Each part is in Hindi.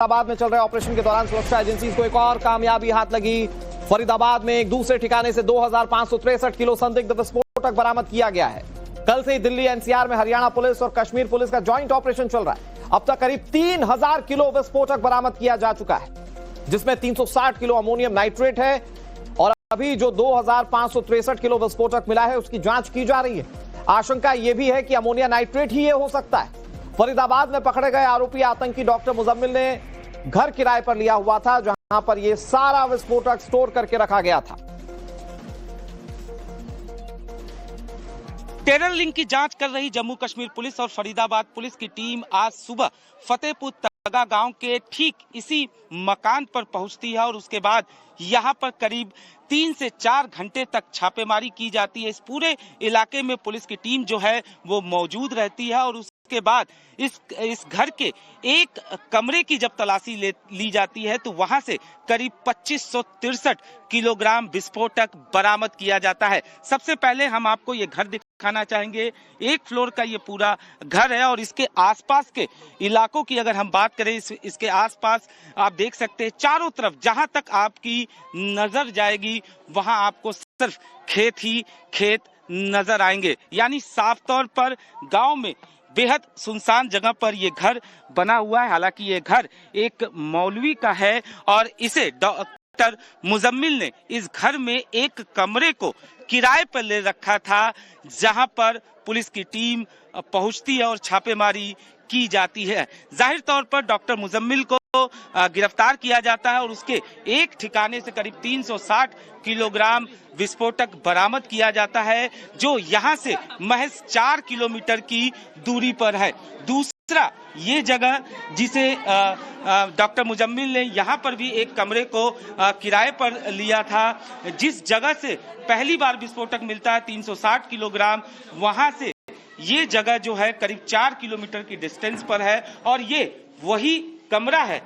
फरीदाबाद में चल रहे ऑपरेशन के दौरान सुरक्षा एजेंसी को एक और कामयाबी हाथ लगी। फरीदाबाद में एक दूसरे ठिकाने से 2563 किलो संदिग्ध विस्फोटक बरामद किया गया है। कल से ही दिल्ली एनसीआर में हरियाणा पुलिस और कश्मीर पुलिस का ज्वाइंट ऑपरेशन चल रहा है। अब तक करीब 3000 किलो विस्फोटक बरामद किया जा चुका है, जिसमें 360 किलो अमोनियम नाइट्रेट है और अभी जो 2563 किलो विस्फोटक मिला है उसकी जांच की जा रही है। आशंका यह भी है कि अमोनिया नाइट्रेट ही ये हो सकता है। फरीदाबाद में पकड़े गए आरोपी आतंकी डॉक्टर मुजम्मिल ने घर किराए पर लिया हुआ था, जहां पर यह सारा विस्फोटक स्टोर करके रखा गया था। टेरर लिंक की जांच कर रही जम्मू कश्मीर पुलिस और फरीदाबाद पुलिस की टीम आज सुबह फतेहपुर तगा गांव के ठीक इसी मकान पर पहुंचती है और उसके बाद यहां पर करीब 3 से 4 घंटे तक छापेमारी की जाती है। इस पूरे इलाके में पुलिस की टीम जो है वो मौजूद रहती है और उसके बाद इस घर के एक कमरे की जब तलाशी ली जाती है तो वहां से करीब 2563 किलोग्राम विस्फोटक बरामद किया जाता है। सबसे पहले हम आपको ये घर दिखाना चाहेंगे। एक फ्लोर का ये पूरा घर है और इसके आसपास के इलाकों की अगर हम बात करें, इसके आसपास आप देख सकते हैं चारों तरफ जहां तक आपकी नजर जाएगी वहां आपको सिर्फ खेत ही खेत नजर आएंगे। यानी साफ तौर पर गांव में बेहद सुनसान जगह पर यह घर बना हुआ है। हालांकि ये घर एक मौलवी का है और इसे डॉक्टर मुजम्मिल ने इस घर में एक कमरे को किराए पर ले रखा था, जहां पर पुलिस की टीम पहुंचती है और छापेमारी की जाती है। जाहिर तौर पर डॉक्टर मुजम्मिल को गिरफ्तार किया जाता है और उसके एक ठिकाने से करीब 360 किलोग्राम विस्फोटक बरामद किया जाता है, जो यहां से महज 4 किलोमीटर की दूरी पर है। दूसरा ये जगह जिसे डॉक्टर मुजम्मिल ने यहां पर भी एक कमरे को किराए पर लिया था, जिस जगह से पहली बार विस्फोटक मिलता है 360 किलोग्राम, वहां से ये जगह जो है करीब 4 किलोमीटर की डिस्टेंस पर है और ये वही कमरा है।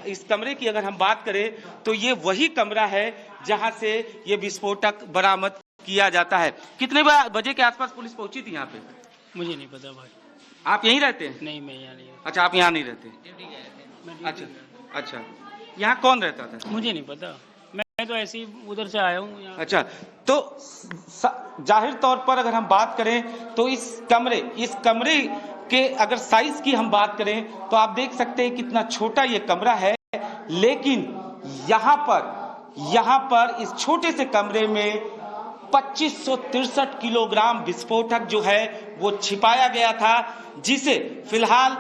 इस कमरे की अगर हम बात करें तो ये वही कमरा है जहां से ये विस्फोटक बरामद किया जाता है। कितने बजे के आसपास पुलिस पहुंची थी यहाँ पे? मुझे नहीं पता भाई। आप यहीं रहते हैं? नहीं, मैं यहाँ नहीं रहता। अच्छा, आप यहाँ नहीं रहते? अच्छा, यहाँ कौन रहता था? मुझे नहीं पता, मैं तो ऐसे ही उधर से आया हूँ। अच्छा, तो जाहिर तौर पर अगर हम बात करें तो इस कमरे के अगर साइज की हम बात करें तो आप देख सकते हैं कितना छोटा ये कमरा है, लेकिन यहाँ पर इस छोटे से कमरे में 2563 किलोग्राम विस्फोटक जो है वो छिपाया गया था, जिसे फिलहाल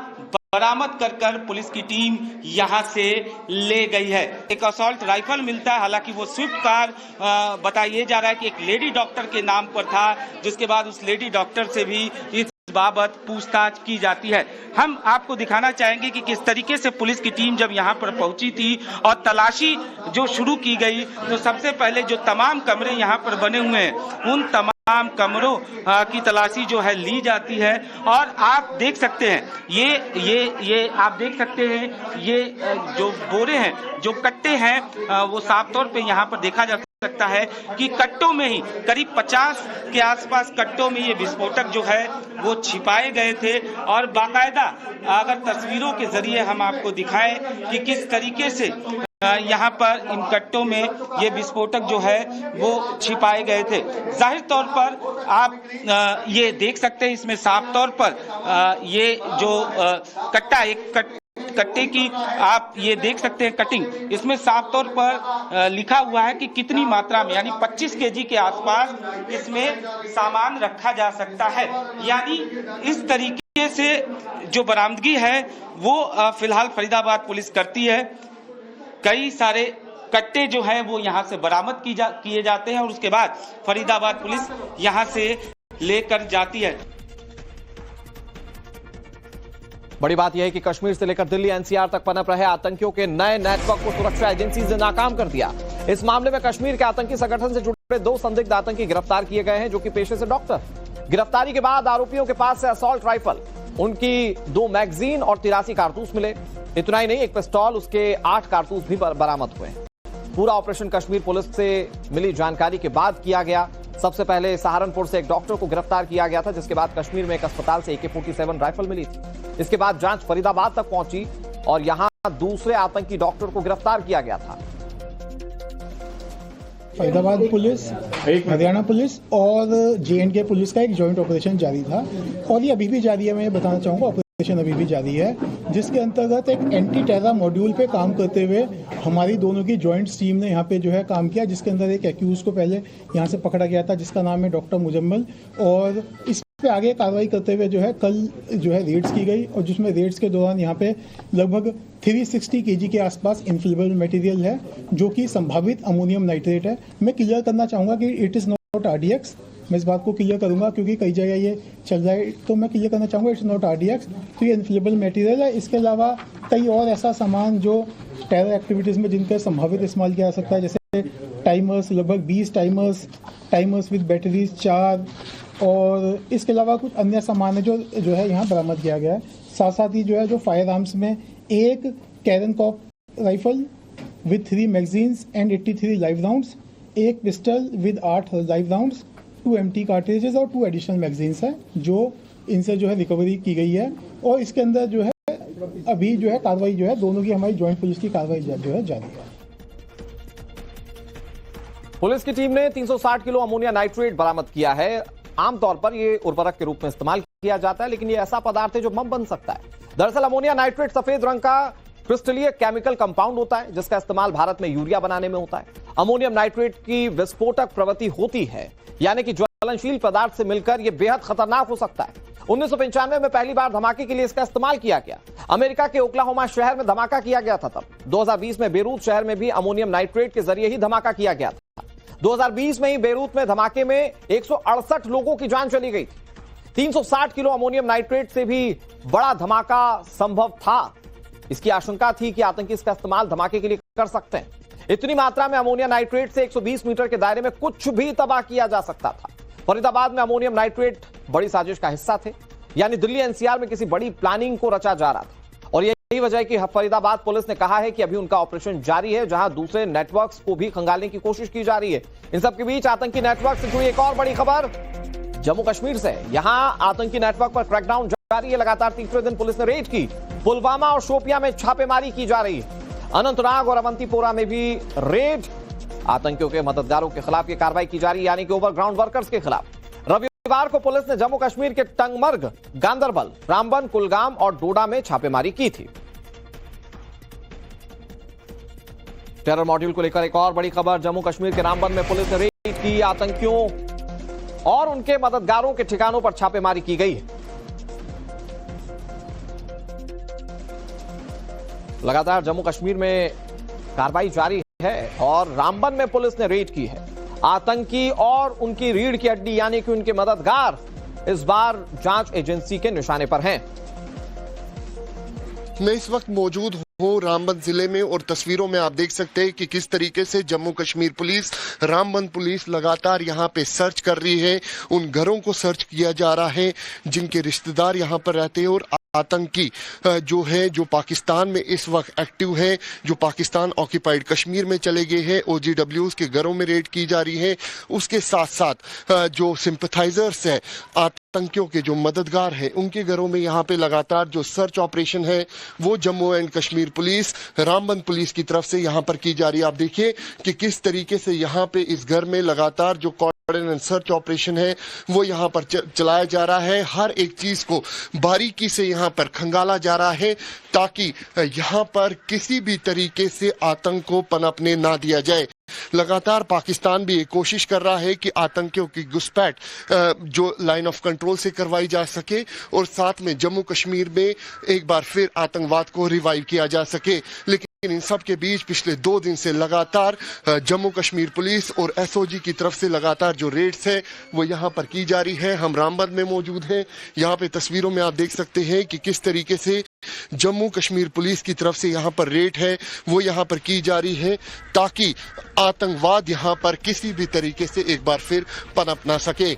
बरामद कर पुलिस की टीम यहां से ले गई है। एक असॉल्ट राइफल मिलता है, हालांकि वो स्विफ्ट कार बताया जा रहा है कि एक लेडी डॉक्टर के नाम पर था, जिसके बाद उस लेडी डॉक्टर से भी इस बाबत पूछताछ की जाती है। हम आपको दिखाना चाहेंगे कि किस तरीके से पुलिस की टीम जब यहां पर पहुंची थी और तलाशी जो शुरू की गई, तो सबसे पहले जो तमाम कमरे यहां पर बने हुए हैं उन तमाम कमरों की तलाशी जो है ली जाती है और आप देख सकते हैं ये आप देख सकते हैं ये जो बोरे हैं, जो कट्टे हैं, वो साफ तौर पे यहाँ पर देखा जा सकता है कि कट्टों में ही करीब 50 के आसपास कट्टों में ये विस्फोटक जो है वो छिपाए गए थे। और बाकायदा अगर तस्वीरों के जरिए हम आपको दिखाएं कि किस तरीके से यहाँ पर इन कट्टों में ये विस्फोटक जो है वो छिपाए गए थे। जाहिर तौर पर आप ये देख सकते हैं, इसमें साफ तौर पर ये जो कट्टा कट्टे की आप ये देख सकते हैं कटिंग, इसमें साफ तौर पर लिखा हुआ है कि कितनी मात्रा में, यानी 25 केजी के आसपास इसमें सामान रखा जा सकता है। यानी इस तरीके से जो बरामदगी है वो फिलहाल फरीदाबाद पुलिस करती है। कई सारे कट्टे जो हैं वो यहाँ से बरामद किए जाते हैं और उसके बाद फरीदाबाद पुलिस यहाँ से लेकर जाती है। बड़ी बात यह है कि कश्मीर से लेकर दिल्ली एनसीआर तक पनप रहे आतंकियों के नए नेटवर्क को सुरक्षा एजेंसी ने नाकाम कर दिया। इस मामले में कश्मीर के आतंकी संगठन से जुड़े 2 संदिग्ध आतंकी गिरफ्तार किए गए हैं, जो कि पेशे से डॉक्टर। गिरफ्तारी के बाद आरोपियों के पास से असॉल्ट राइफल, उनकी 2 मैगजीन और 83 कारतूस मिले। इतना ही नहीं, एक पिस्तौल, उसके 8 कारतूस भी बरामद हुए। पूरा ऑपरेशन कश्मीर पुलिस से मिली जानकारी के बाद किया गया। सबसे पहले सहारनपुर से एक डॉक्टर को गिरफ्तार किया गया था, जिसके बाद कश्मीर में एक अस्पताल से AK-47 राइफल मिली थी। इसके बाद जांच फरीदाबाद तक पहुंची और यहां दूसरे आतंकी डॉक्टर को गिरफ्तार किया गया था। फरीदाबाद पुलिस, हरियाणा पुलिस और J&K पुलिस का एक जॉइंट ऑपरेशन जारी था और ये अभी भी जारी है। मैं बताना चाहूँगा ऑपरेशन अभी भी जारी है, जिसके अंतर्गत एक एंटी टेरर मॉड्यूल पे काम करते हुए हमारी दोनों की जॉइंट टीम ने यहाँ पे जो है काम किया, जिसके अंदर एक एक्यूज को पहले यहाँ से पकड़ा गया था जिसका नाम है डॉक्टर मुजम्मल, और इस पे आगे कार्रवाई करते हुए जो है कल जो है रेड्स की गई और जिसमें रेड्स के दौरान यहाँ पे लगभग 360 kg के आसपास इनफ्लेमेबल मटेरियल है जो कि संभावित अमोनियम नाइट्रेट है। मैं क्लियर करना चाहूँगा कि इट इज़ नॉट RDX। मैं इस बात को क्लियर करूंगा क्योंकि कई जगह ये चल रहा है, तो मैं क्लियर करना चाहूँगा इट्स नॉट RDX। तो ये इनफ्लेमेबल मटेरियल है। इसके अलावा कई और ऐसा सामान जो टेरर एक्टिविटीज़ में जिनका संभावित इस्तेमाल किया जा सकता है, जैसे टाइमर्स, लगभग 20 टाइमर्स विद बैटरीज 4, और इसके अलावा कुछ अन्य सामान है जो है यहाँ बरामद किया गया है। साथ साथ ही जो है जो फायर आर्म्स में एक कैरनकॉप rifle with 3 magazines and 83 live rounds, एक pistol with 8 live rounds, 2 empty cartridges और 2 एडिशनल मैगजीन्स हैं जो इनसे जो है रिकवरी की गई है। और इसके अंदर जो है अभी जो है कार्रवाई जो है दोनों की हमारी ज्वाइंट पुलिस की कार्रवाई जो है जारी है। पुलिस की टीम ने 360 किलो अमोनिया नाइट्रेट बरामद किया है। आमतौर पर यह उर्वरक के रूप में इस्तेमाल किया जाता है, लेकिन यह ऐसा पदार्थ है जो बम बन सकता है। दरअसल अमोनिया नाइट्रेट सफेद रंग का क्रिस्टलीय केमिकल कंपाउंड होता है जिसका इस्तेमाल भारत में यूरिया बनाने में होता है। अमोनियम नाइट्रेट की विस्फोटक प्रवृत्ति होती है, यानी कि ज्वलनशील पदार्थ से मिलकर यह बेहद खतरनाक हो सकता है। 1995 में पहली बार धमाके के लिए इसका इस्तेमाल किया गया। अमेरिका के ओक्लाहोमा शहर में धमाका किया गया था। तब 2020 में बेरूत शहर में भी अमोनियम नाइट्रेट के जरिए ही धमाका किया गया था। 2020 में ही बेरूत में धमाके में 168 लोगों की जान चली गई थी। 360 किलो अमोनियम नाइट्रेट से भी बड़ा धमाका संभव था। इसकी आशंका थी कि आतंकी इसका इस्तेमाल धमाके के लिए कर सकते हैं। इतनी मात्रा में अमोनियम नाइट्रेट से 120 मीटर के दायरे में कुछ भी तबाह किया जा सकता था। फरीदाबाद में अमोनियम नाइट्रेट बड़ी साजिश का हिस्सा थे, यानी दिल्ली NCR में किसी बड़ी प्लानिंग को रचा जा रहा था। और यही वजह है कि फरीदाबाद पुलिस ने कहा है कि अभी उनका ऑपरेशन जारी है, जहां दूसरे नेटवर्क्स को भी खंगालने की कोशिश की जा रही है। इन सबके बीच आतंकी नेटवर्क से जुड़ी एक और बड़ी खबर जम्मू कश्मीर से। यहां आतंकी नेटवर्क पर क्रैकडाउन जारी है। लगातार तीसरे दिन पुलिस ने रेड की। पुलवामा और शोपियां में छापेमारी की जा रही है। अनंतनाग और अवंतीपोरा में भी रेड। आतंकियों के मददगारों के खिलाफ ये कार्रवाई की जा रही है, यानी कि ओवरग्राउंड वर्कर्स के खिलाफ। रविवार को पुलिस ने जम्मू कश्मीर के टंगमर्ग, गांदरबल, रामबन, कुलगाम और डोडा में छापेमारी की थी। टेरर मॉड्यूल को लेकर एक और बड़ी खबर। जम्मू कश्मीर के रामबन में पुलिस ने रेड की। आतंकियों और उनके मददगारों के ठिकानों पर छापेमारी की गई है। लगातार जम्मू कश्मीर में कार्रवाई जारी है और रामबन में पुलिस ने रेड की है। आतंकी और उनकी रीढ़ की हड्डी यानी कि उनके मददगार इस बार जांच एजेंसी के निशाने पर हैं। मैं इस वक्त मौजूद हूँ रामबन जिले में और तस्वीरों में आप देख सकते हैं कि किस तरीके से जम्मू कश्मीर पुलिस, रामबन पुलिस लगातार यहाँ पे सर्च कर रही है। उन घरों को सर्च किया जा रहा है जिनके रिश्तेदार यहाँ पर रहते हैं और आतंकी जो है जो पाकिस्तान में इस वक्त एक्टिव है, जो पाकिस्तान ऑक्यूपाइड कश्मीर में चले गए हैं, OGWs के घरों में रेड की जा रही है। उसके साथ साथ जो सिंपथाइजर्स है, आतंकियों के जो मददगार हैं, उनके घरों में यहाँ पे लगातार जो सर्च ऑपरेशन है वो Jammu and Kashmir police, Ramban police की तरफ से यहाँ पर की जा रही है। आप देखिए कि किस तरीके से यहाँ पे इस घर में लगातार जो सर्च ऑपरेशन है वो यहाँ पर चलाया जा रहा है। हर एक चीज को बारीकी से यहाँ पर खंगाला जा रहा है ताकि यहाँ पर किसी भी तरीके से आतंक को पनपने ना दिया जाए। लगातार पाकिस्तान भी ये कोशिश कर रहा है कि आतंकियों की घुसपैठ जो लाइन ऑफ कंट्रोल से करवाई जा सके और साथ में जम्मू कश्मीर में एक बार फिर आतंकवाद को रिवाइव किया जा सके। लेकिन इन सब के बीच पिछले 2 दिन से लगातार जम्मू कश्मीर पुलिस और SOG की तरफ से लगातार जो रेड्स है वो यहाँ पर की जा रही है। हम रामबन में मौजूद हैं। यहाँ पे तस्वीरों में आप देख सकते हैं कि किस तरीके से जम्मू कश्मीर पुलिस की तरफ से यहाँ पर रेड है वो यहाँ पर की जा रही है ताकि आतंकवाद यहाँ पर किसी भी तरीके से एक बार फिर पनप ना सके।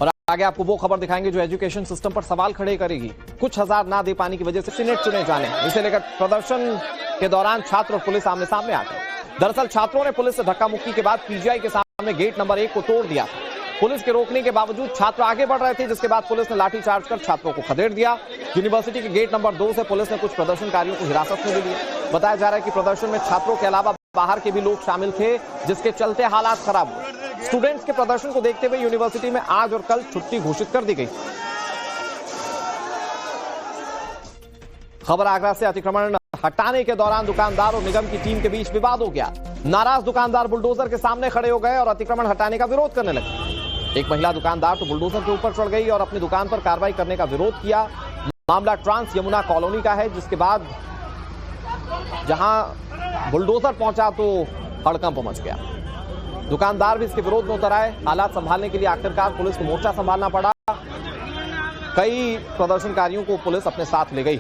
और आगे आपको वो खबर दिखाएंगे जो एजुकेशन सिस्टम पर सवाल खड़े करेगी। कुछ हजार ना दे पाने की वजह से सीनेट चुने जाने, इसे लेकर प्रदर्शन के दौरान छात्र और पुलिस आमने सामने आ गए। दरअसल छात्रों ने पुलिस से धक्का मुक्की के बाद PGI के सामने गेट नंबर 1 को तोड़ दिया था। पुलिस के रोकने के बावजूद छात्र आगे बढ़ रहे थे, जिसके बाद पुलिस ने लाठीचार्ज कर छात्रों को खदेड़ दिया। यूनिवर्सिटी के गेट नंबर 2 से पुलिस ने कुछ प्रदर्शनकारियों को हिरासत में भी लिया। बताया जा रहा है कि प्रदर्शन में छात्रों के अलावा बाहर के भी लोग शामिल थे, जिसके चलते हालात खराब हुए। स्टूडेंट्स के प्रदर्शन को देखते हुए यूनिवर्सिटी में आज और कल छुट्टी घोषित कर दी गई। खबर आगरा से, अतिक्रमण हटाने के दौरान दुकानदार और निगम की टीम के बीच विवाद हो गया। नाराज दुकानदार बुलडोजर के सामने खड़े हो गए और अतिक्रमण हटाने का विरोध करने लगे। एक महिला दुकानदार तो बुलडोजर के ऊपर चढ़ गई और अपनी दुकान पर कार्रवाई करने का विरोध किया। मामला ट्रांस यमुना कॉलोनी का है, जिसके बाद जहां बुलडोजर पहुंचा तो हड़कंप मच गया। दुकानदार भी इसके विरोध में उतर आए। हालात संभालने के लिए आखिरकार पुलिस को मोर्चा संभालना पड़ा। कई प्रदर्शनकारियों को पुलिस अपने साथ ले गई।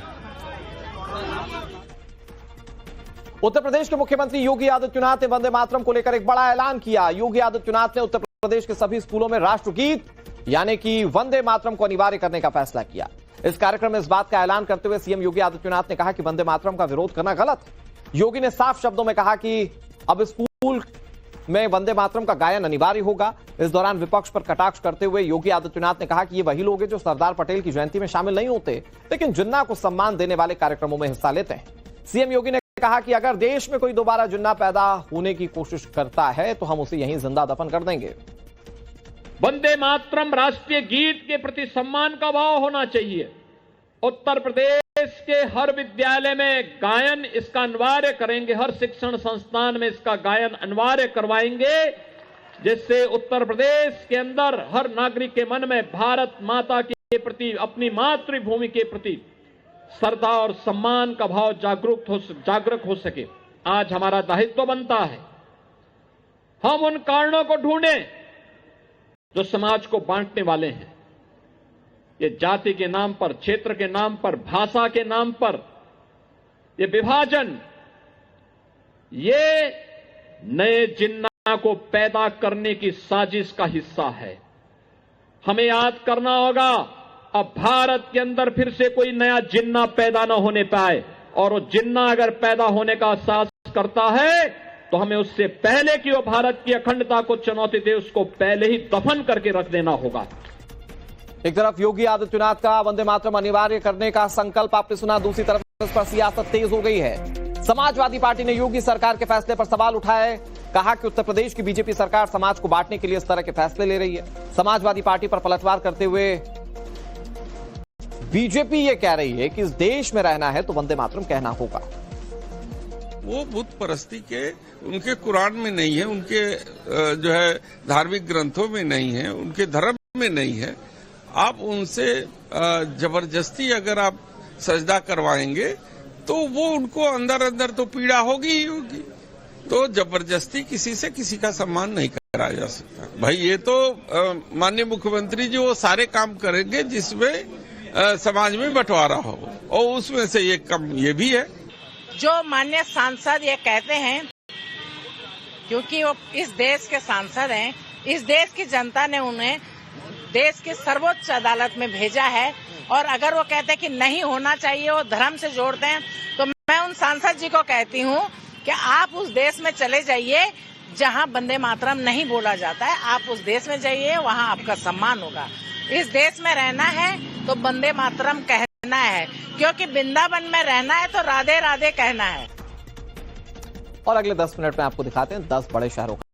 उत्तर प्रदेश के मुख्यमंत्री योगी आदित्यनाथ ने वंदे मातरम को लेकर एक बड़ा ऐलान किया। योगी आदित्यनाथ ने उत्तर प्रदेश के सभी स्कूलों में राष्ट्रगीत यानी कि वंदे मातरम को अनिवार्य करने का फैसला किया। इस कार्यक्रम में इस बात का ऐलान करते हुए सीएम योगी आदित्यनाथ ने कहा कि वंदे मातरम का विरोध करना गलत है। योगी ने साफ शब्दों में कहा कि अब स्कूल में वंदे मातरम का गायन अनिवार्य होगा। इस दौरान विपक्ष पर कटाक्ष करते हुए योगी आदित्यनाथ ने कहा कि ये वही लोग हैं जो सरदार पटेल की जयंती में शामिल नहीं होते, लेकिन जिन्ना को सम्मान देने वाले कार्यक्रमों में हिस्सा लेते हैं। सीएम योगी ने कहा कि अगर देश में कोई दोबारा जिन्ना पैदा होने की कोशिश करता है तो हम उसे यहीं जिंदा दफन कर देंगे। वंदे मातरम राष्ट्रीय गीत के प्रति सम्मान का भाव होना चाहिए। उत्तर प्रदेश के हर विद्यालय में गायन इसका अनिवार्य करेंगे, हर शिक्षण संस्थान में इसका गायन अनिवार्य करवाएंगे, जिससे उत्तर प्रदेश के अंदर हर नागरिक के मन में भारत माता के प्रति, अपनी मातृभूमि के प्रति श्रद्धा और सम्मान का भाव जागरूक हो सके। आज हमारा दायित्व बनता है हम उन कारणों को ढूंढें जो समाज को बांटने वाले हैं। ये जाति के नाम पर, क्षेत्र के नाम पर, भाषा के नाम पर ये विभाजन, ये नए जिन्ना को पैदा करने की साजिश का हिस्सा है। हमें याद करना होगा, अब भारत के अंदर फिर से कोई नया जिन्ना पैदा न होने पाए, और वो जिन्ना अगर पैदा होने का साहस करता है तो हमें उससे पहले कि वो भारत की अखंडता को चुनौती दे, उसको पहले ही दफन करके रख देना होगा। एक तरफ योगी आदित्यनाथ का वंदे मातरम अनिवार्य करने का संकल्प आपने सुना, दूसरी तरफ इस पर सियासत तेज हो गई है। समाजवादी पार्टी ने योगी सरकार के फैसले पर सवाल उठाए। कहा कि उत्तर प्रदेश की बीजेपी सरकार समाज को बांटने के लिए इस तरह के फैसले ले रही है। समाजवादी पार्टी पर पलटवार करते हुए बीजेपी ये कह रही है कि इस देश में रहना है तो वंदे मातरम कहना होगा। वो बुत परस्ती के उनके कुरान में नहीं है, उनके जो है धार्मिक ग्रंथों में नहीं है, उनके धर्म में नहीं है। आप उनसे जबरदस्ती अगर आप सजदा करवाएंगे तो वो उनको अंदर अंदर तो पीड़ा होगी ही होगी। तो जबरदस्ती किसी से किसी का सम्मान नहीं कराया जा सकता। भाई ये तो माननीय मुख्यमंत्री जी वो सारे काम करेंगे जिसमें समाज में बंटवारा हो, और उसमें से एक कम ये भी है जो माननीय सांसद ये कहते हैं, क्योंकि वो इस देश के सांसद हैं, इस देश की जनता ने उन्हें देश की सर्वोच्च अदालत में भेजा है, और अगर वो कहते हैं कि नहीं होना चाहिए, वो धर्म से जोड़ते हैं, तो मैं उन सांसद जी को कहती हूँ कि आप उस देश में चले जाइए जहाँ वंदे मातरम नहीं बोला जाता है। आप उस देश में जाइए, वहाँ आपका सम्मान होगा। इस देश में रहना है तो वंदे मातरम कहना है, क्योंकि वृंदावन में रहना है तो राधे राधे कहना है। और अगले 10 मिनट में आपको दिखाते हैं 10 बड़े शहरों का